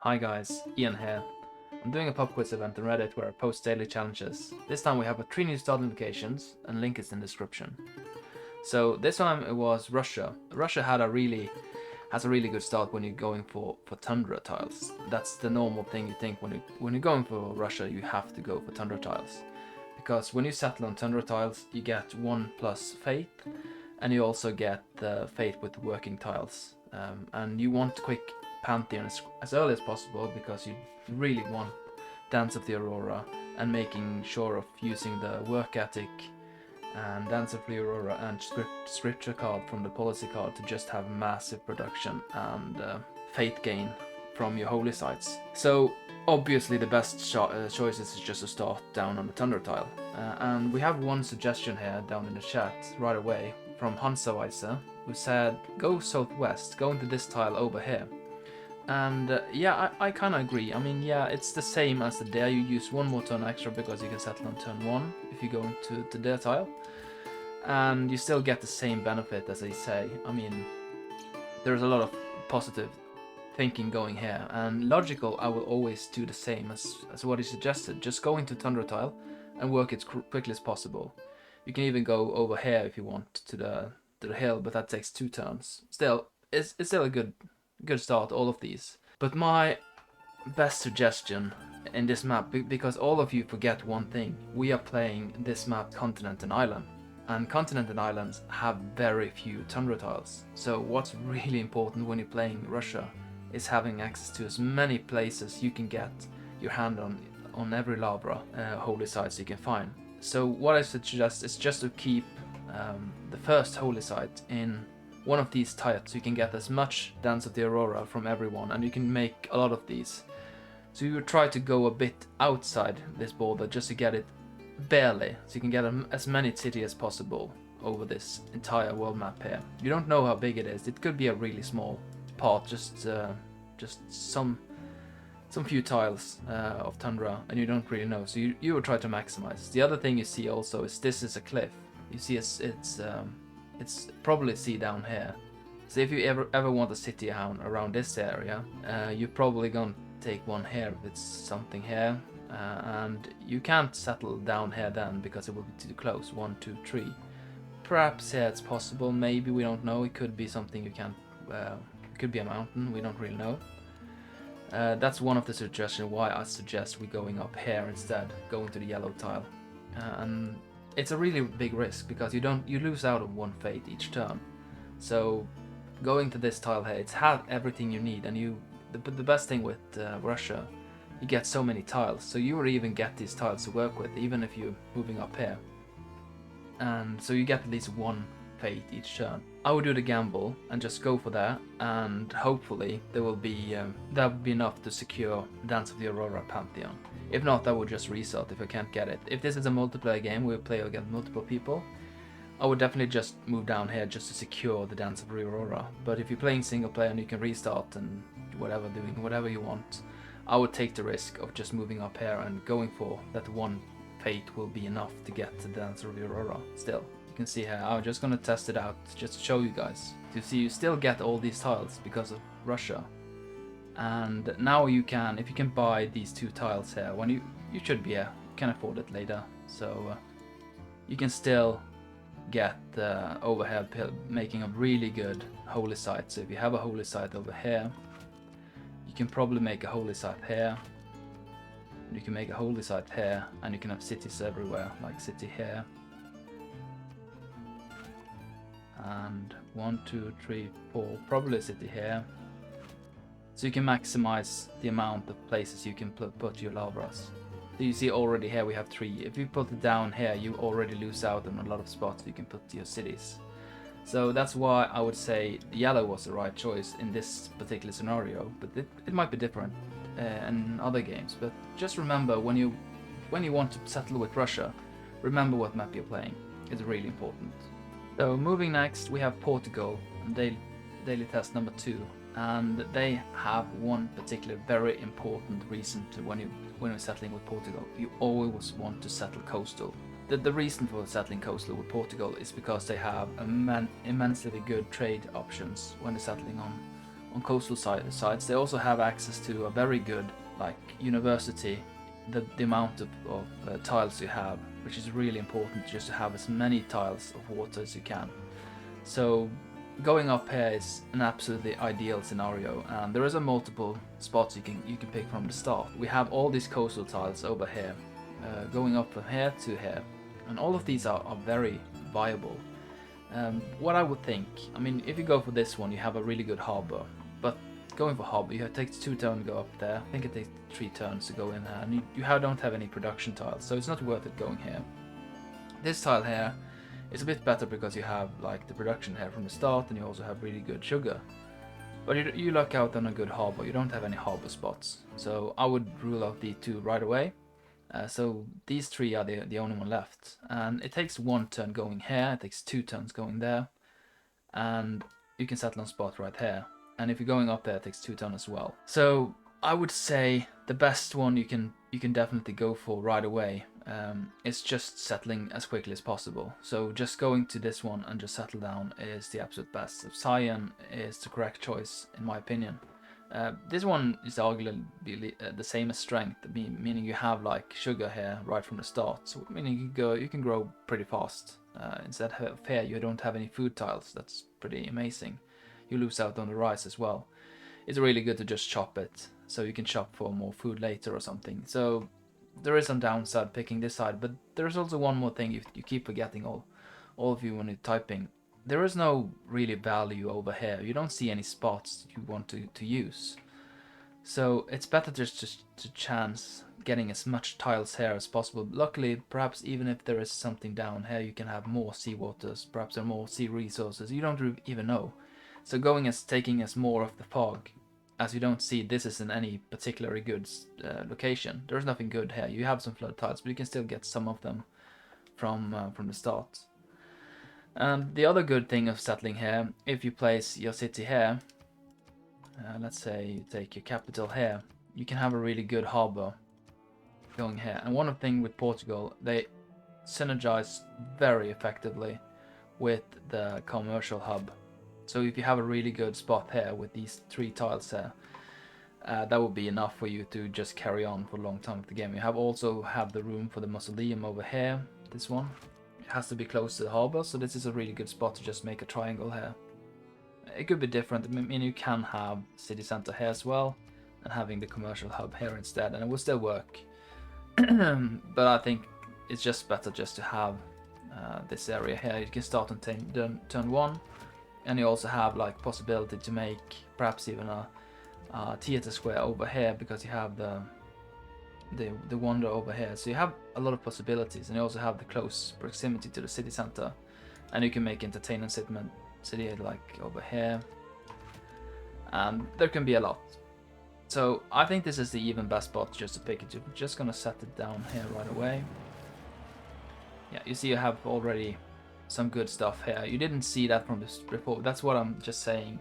Hi guys, Ian here. I'm doing a pub quiz event on Reddit where I post daily challenges. This time we have 3 new start notifications and link is in the description. So this time it was Russia. Russia has a really good start when you're going for tundra tiles. That's the normal thing you think when you're going for Russia, you have to go for tundra tiles. Because when you settle on tundra tiles, you get 1 plus faith, and you also get the faith with working tiles. And you want quick Pantheon as early as possible because you really want Dance of the Aurora and making sure of using the work ethic and Dance of the Aurora and scripture card from the policy card to just have massive production and faith gain from your holy sites. So obviously the best choice is just to start down on the Thunder tile. And we have one suggestion here down in the chat right away from Hansaweise, who said go southwest, go into this tile over here. And yeah, I kind of agree. I mean, yeah, it's the same as the dare. You use 1 more turn extra because you can settle on turn 1 if you go into their tile. And you still get the same benefit as I say. I mean, there's a lot of positive thinking going here. And logical, I will always do the same as what he suggested. Just go into Tundra tile and work it quickly as possible. You can even go over here if you want to the hill, but that takes 2 turns. Still, it's still a good start, all of these. But my best suggestion in this map, because all of you forget one thing, we are playing this map continent and island, and continent and islands have very few tundra tiles. So what's really important when you're playing Russia is having access to as many places you can get your hand on every Lavra holy sites you can find. So what I suggest is just to keep the first holy site in one of these tiles, so you can get as much Dance of the Aurora from everyone, and you can make a lot of these. So you would try to go a bit outside this border just to get it barely, so you can get as many cities as possible over this entire world map here. You don't know how big it is. It could be a really small part, just some few tiles of tundra, and you don't really know. So you would try to maximize. The other thing you see also is this is a cliff. You see it's probably sea down here. So if you ever want a city around this area, you're probably gonna take one here if it's something here, and you can't settle down here then because it will be too close. 1, 2, 3. Perhaps here it's possible. Maybe, we don't know. It could be something you can't. It could be a mountain. We don't really know. That's one of the suggestions why I suggest we going up here instead, going to the yellow tile. And it's a really big risk because you lose out on 1 fate each turn. So going to this tile here, it's had everything you need, and the best thing with Russia, you get so many tiles, so you will even get these tiles to work with even if you're moving up here. And so you get at least 1 fate each turn. I would do the gamble and just go for that, and hopefully there will be that would be enough to secure Dance of the Aurora Pantheon. If not, I would just restart if I can't get it. If this is a multiplayer game, we'll play against multiple people, I would definitely just move down here just to secure the Dance of the Aurora. But if you're playing single player and you can restart and doing whatever you want, I would take the risk of just moving up here and going for that 1 fate will be enough to get the Dance of the Aurora. Still, you can see here, I'm just gonna test it out just to show you guys. To see you still get all these tiles because of Russia. And now you can, if you can buy these 2 tiles here, when you should be you can afford it later, so you can still get the overhead making a really good holy site. So if you have a holy site over here, you can probably make a holy site here, you can make a holy site here, and you can have cities everywhere, like city here, and 1, 2, 3, 4, probably a city here. So you can maximize the amount of places you can put your Lavras. So you see already here we have 3. If you put it down here, you already lose out on a lot of spots you can put your cities. So that's why I would say yellow was the right choice in this particular scenario, but it might be different in other games. But just remember, when you want to settle with Russia, remember what map you're playing. It's really important. So moving next, we have Portugal, daily test number 2. And they have one particular very important reason to when you're settling with Portugal. You always want to settle coastal. The reason for settling coastal with Portugal is because they have immensely good trade options when they're settling on coastal sites, they also have access to a very good like university. The amount of tiles you have, which is really important, just to have as many tiles of water as you can. So going up here is an absolutely ideal scenario, and there is a multiple spots you can pick from the start. We have all these coastal tiles over here, going up from here to here, and all of these are very viable. What I would think, I mean, if you go for this one, you have a really good harbor, but going for harbor, it takes 2 turns to go up there. I think it takes 3 turns to go in there, and you don't have any production tiles, so it's not worth it going here. This tile here is a bit better because you have like the production here from the start, and you also have really good sugar. But you luck out on a good harbor. You don't have any harbor spots, so I would rule out the 2 right away. So these 3 are the only one left, and it takes 1 turn going here, it takes 2 turns going there, and you can settle on spot right here. And if you're going up there, it takes 2 turns as well. So I would say the best one you can definitely go for right away is just settling as quickly as possible. So just going to this one and just settle down is the absolute best. So cyan is the correct choice in my opinion. This one is arguably the same as strength, meaning you have like sugar here right from the start. So meaning you can grow pretty fast. Instead of here you don't have any food tiles. That's pretty amazing. You lose out on the rice as well. It's really good to just chop it, so you can chop for more food later or something. So there is some downside picking this side, but there's also one more thing you keep forgetting, all of you, when you're typing. There is no really value over here. You don't see any spots you want to use. So it's better just to chance getting as much tiles here as possible. Luckily, perhaps even if there is something down here, you can have more sea waters, perhaps there are more sea resources. You don't even know. So taking as more of the fog, as you don't see this is in any particularly good location. There's nothing good here. You have some flood tiles, but you can still get some of them from the start. And the other good thing of settling here, if you place your city here, let's say you take your capital here, you can have a really good harbor going here. And one thing with Portugal, they synergize very effectively with the commercial hub. So if you have a really good spot here with these 3 tiles here, that would be enough for you to just carry on for a long time with the game. You also have the room for the mausoleum over here, this one. It has to be close to the harbor, so this is a really good spot to just make a triangle here. It could be different. I mean, you can have city center here as well, and having the commercial hub here instead, and it will still work. But I think it's just better just to have this area here. You can start on turn 1, and you also have like possibility to make perhaps even a theater square over here, because you have the wonder over here. So you have a lot of possibilities, and you also have the close proximity to the city center, and you can make entertainment city like over here, and there can be a lot. So I think this is the even best spot just to pick it. You're just gonna set it down here right away. Yeah, you see you have already some good stuff here. You didn't see that from this report. That's what I'm just saying,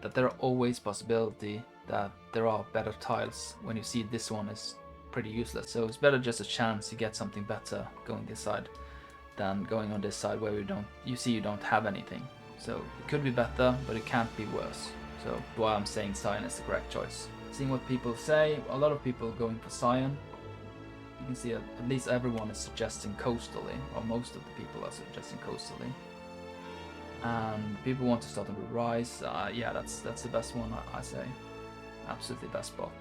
that there are always possibility that there are better tiles when you see this one is pretty useless. So it's better just a chance to get something better going this side than going on this side where you don't have anything. So it could be better, but it can't be worse. So why I'm saying cyan is the correct choice. Seeing what people say, a lot of people going for cyan. You can see at least everyone is suggesting coastally, or most of the people are suggesting coastally. And people want to start on the rice. Yeah, that's the best one, I say. Absolutely best spot.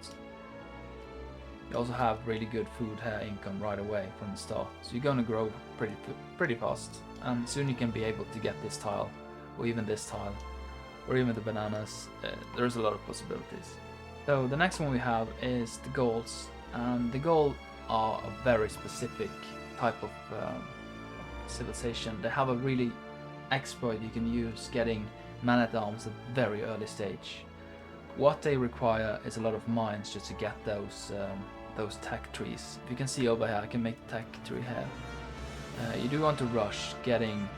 You also have really good food here income right away from the start. So you're going to grow pretty fast. And soon you can be able to get this tile, or even this tile, or even the bananas. There's a lot of possibilities. So the next one we have is the Gauls. And the Gauls are a very specific type of civilization. They have a really exploit you can use getting man-at-arms at a very early stage. What they require is a lot of mines just to get those tech trees. If you can see over here, I can make the tech tree here. You do want to rush getting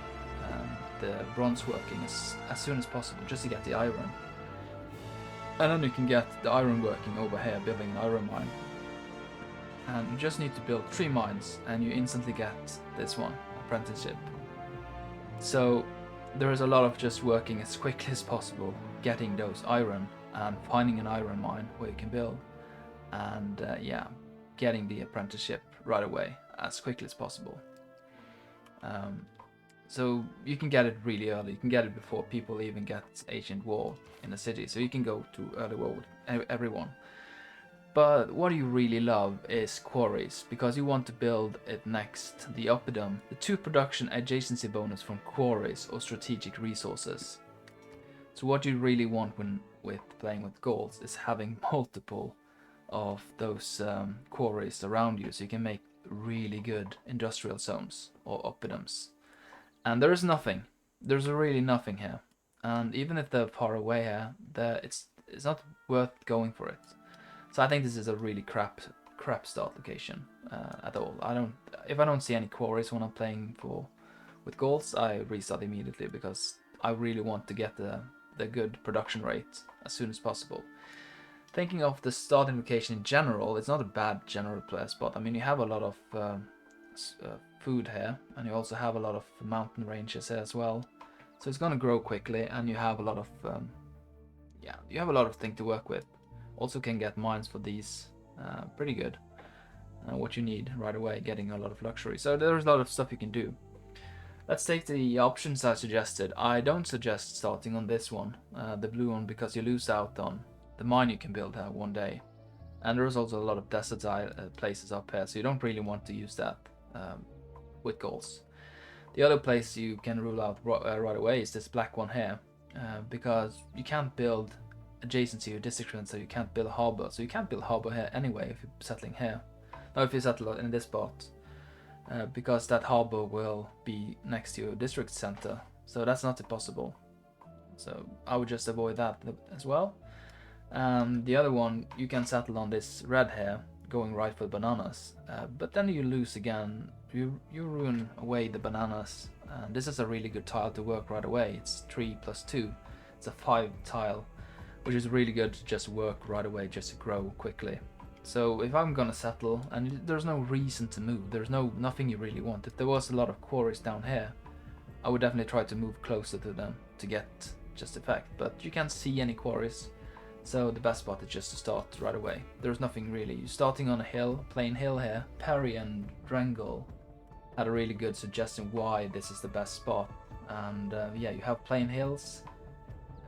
the bronze working as soon as possible, just to get the iron. And then you can get the iron working over here, building an iron mine. And you just need to build 3 mines, and you instantly get this one, apprenticeship. So there is a lot of just working as quickly as possible, getting those iron and finding an iron mine where you can build, and yeah, getting the apprenticeship right away as quickly as possible. So you can get it really early. You can get it before people even get ancient war in the city. So you can go to early war with everyone. But what you really love is quarries, because you want to build it next the oppidum, the 2 production adjacency bonus from quarries or strategic resources. So what you really want with playing with Gauls is having multiple of those quarries around you, so you can make really good industrial zones or oppidums. And there is nothing. There's really nothing here. And even if they're far away here, it's not worth going for it. So I think this is a really crap start location at all. If I don't see any quarries when I'm playing with Gauls, I restart immediately, because I really want to get the good production rate as soon as possible. Thinking of the starting location in general, it's not a bad general player spot. I mean, you have a lot of food here, and you also have a lot of mountain ranges here as well. So it's gonna grow quickly, and you have a lot of you have a lot of things to work with. Also can get mines for these, pretty good. What you need right away, getting a lot of luxury. So there's a lot of stuff you can do. Let's take the options I suggested. I don't suggest starting on this one, the blue one, because you lose out on the mine you can build here one day. And there's also a lot of desert places up here, so you don't really want to use that with Gauls. The other place you can rule out right away is this black one here, because you can't build adjacent to your district, so you can't build a harbor. So you can't build a harbor here anyway if you're settling here. No, if you settle in this spot, because that harbor will be next to your district center. So that's not possible. So I would just avoid that as well. The other one, you can settle on this red here, going right for bananas. But then you lose again. You ruin away the bananas. This is a really good tile to work right away. It's 3+2. It's a 5 tile, which is really good to just work right away, just to grow quickly. So if I'm gonna settle, and there's no reason to move, there's nothing you really want. If there was a lot of quarries down here, I would definitely try to move closer to them to get just effect. But you can't see any quarries, so the best spot is just to start right away. There's nothing really. You're starting on a hill, plain hill here. Perry and Drengel had a really good suggestion why this is the best spot. And yeah, you have plain hills,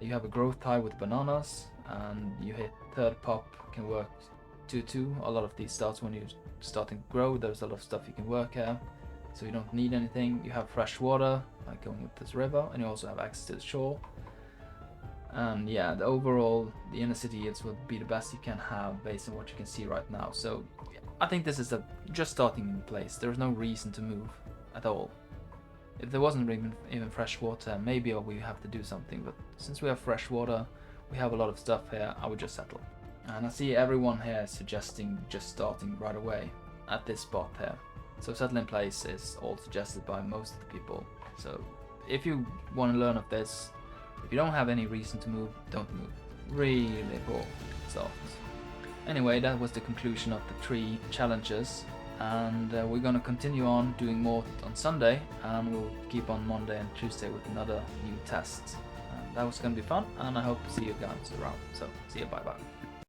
you have a growth tile with bananas, and you hit third pop, can work 2-2. A lot of these starts when you're starting to grow, there's a lot of stuff you can work here, so you don't need anything. You have fresh water, like going with this river, and you also have access to the shore. And yeah, the inner city yields will be the best you can have based on what you can see right now. So I think this is just starting in place. There's no reason to move at all. If there wasn't even fresh water, maybe we have to do something, but since we have fresh water, we have a lot of stuff here, I would just settle. And I see everyone here suggesting just starting right away at this spot here. So settle in place is all suggested by most of the people. So if you want to learn of this, if you don't have any reason to move, don't move. Really poor start. Anyway, that was the conclusion of the 3 challenges. And we're going to continue on doing more on Sunday, and we'll keep on Monday and Tuesday with another new test. That was going to be fun, and I hope to see you guys around. So see you, bye bye.